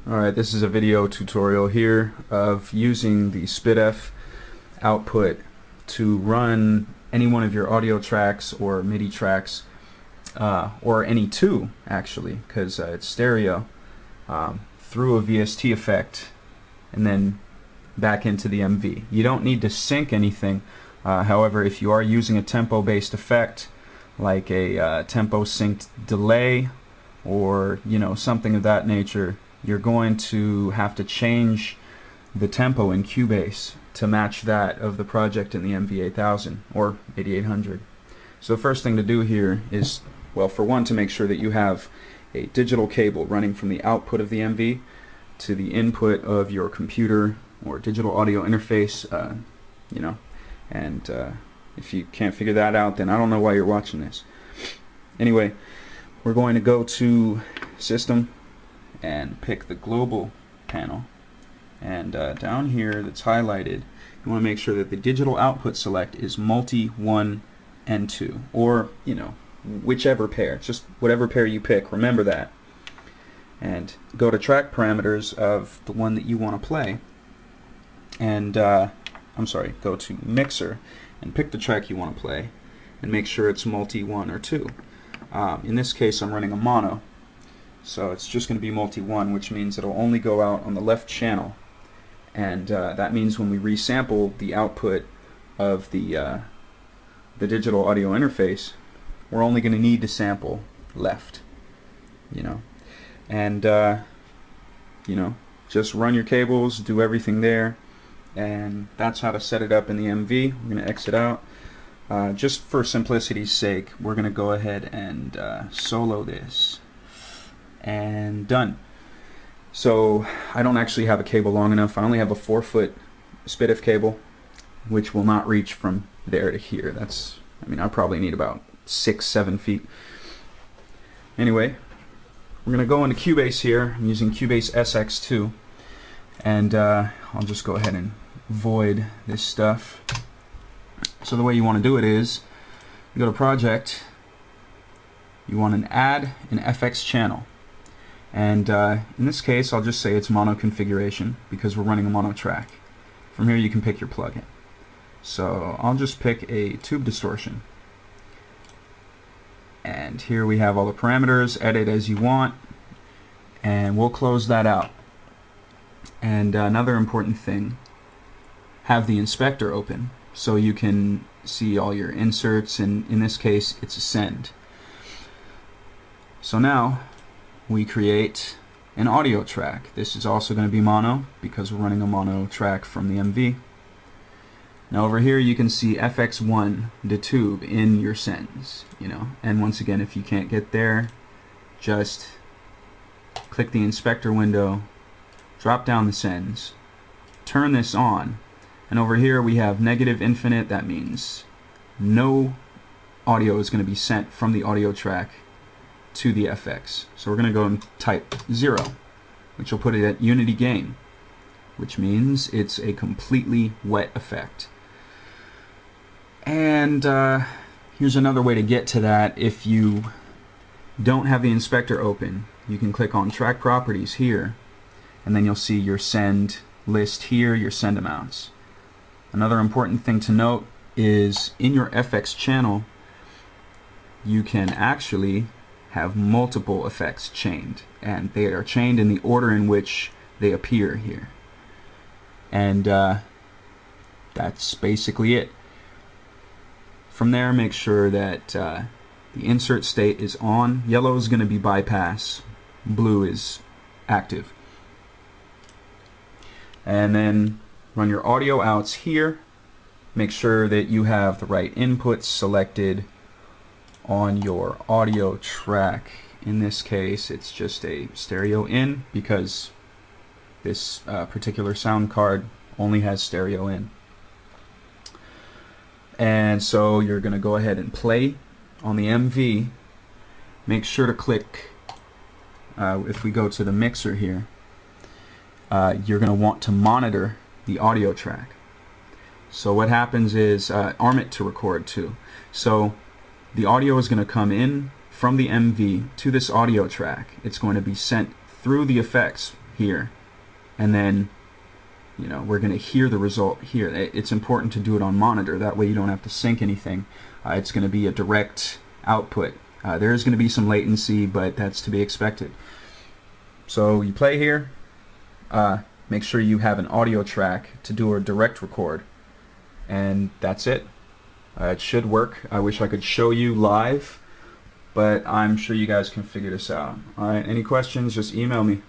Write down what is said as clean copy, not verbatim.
Alright, this is a video tutorial here of using the SPDIF output to run any one of your audio tracks or MIDI tracks, or any two actually, because it's stereo, through a VST effect and then back into the MV. You don't need to sync anything. However, if you are using a tempo based effect like a tempo synced delay or something of that nature, you're going to have to change the tempo in Cubase to match that of the project in the MV-8000 or 8800. So the first thing to do here is, well, for one, to make sure that you have a digital cable running from the output of the MV to the input of your computer or digital audio interface, and if you can't figure that out, then I don't know why you're watching this. Anyway, we're going to go to System and pick the global panel, and down here that's highlighted, you want to make sure that the digital output select is multi 1 and 2, or whichever pair, just whatever pair you pick, remember that, and go to track parameters of the one that you want to play, and go to mixer and pick the track you want to play and make sure it's multi 1 or 2. In this case I'm running a mono, so it's just going to be multi 1, which means it'll only go out on the left channel, and that means when we resample the output of the digital audio interface, we're only going to need to sample left, and just run your cables, do everything there, and that's how to set it up in the MV. We're going to exit out. Just for simplicity's sake, we're going to go ahead and solo this. And done. So I don't actually have a cable long enough. I only have a 4-foot SPDIF cable, which will not reach from there to here. I probably need about 6-7 feet. Anyway, we're going to go into Cubase here. I'm using Cubase SX2, and I'll just go ahead and void this stuff. So the way you want to do it is, you go to Project, you want to add an FX channel. And in this case, I'll just say it's mono configuration because we're running a mono track. From here you can pick your plugin. So I'll just pick a tube distortion. And here we have all the parameters, edit as you want, and we'll close that out. And another important thing, have the inspector open so you can see all your inserts, and in this case it's a send. So now we create an audio track. This is also going to be mono because we're running a mono track from the MV. Now over here you can see FX1, the tube, in your sends, and once again, if you can't get there, just click the inspector window, drop down the sends, turn this on, and over here we have negative infinite. That means no audio is going to be sent from the audio track to the FX. So we're going to go and type 0, which will put it at unity gain, which means it's a completely wet effect. And here's another way to get to that. If you don't have the inspector open, you can click on track properties here, and then you'll see your send list here, your send amounts. Another important thing to note is in your FX channel you can actually have multiple effects chained, and they are chained in the order in which they appear here, and that's basically it. From there, make sure that the insert state is on. Yellow is going to be bypass, blue is active, and then run your audio outs here. Make sure that you have the right inputs selected on your audio track. In this case it's just a stereo in because this particular sound card only has stereo in. And so you're going to go ahead and play on the MV. Make sure to click, if we go to the mixer here, you're going to want to monitor the audio track. So what happens is, arm it to record too. So the audio is going to come in from the MV to this audio track. It's going to be sent through the effects here, and then we're going to hear the result here. It's important to do it on monitor, that way you don't have to sync anything. It's going to be a direct output. There is going to be some latency, but that's to be expected. So you play here, make sure you have an audio track to do a direct record, and that's it. It should work. I wish I could show you live, but I'm sure you guys can figure this out. Alright, any questions, just email me.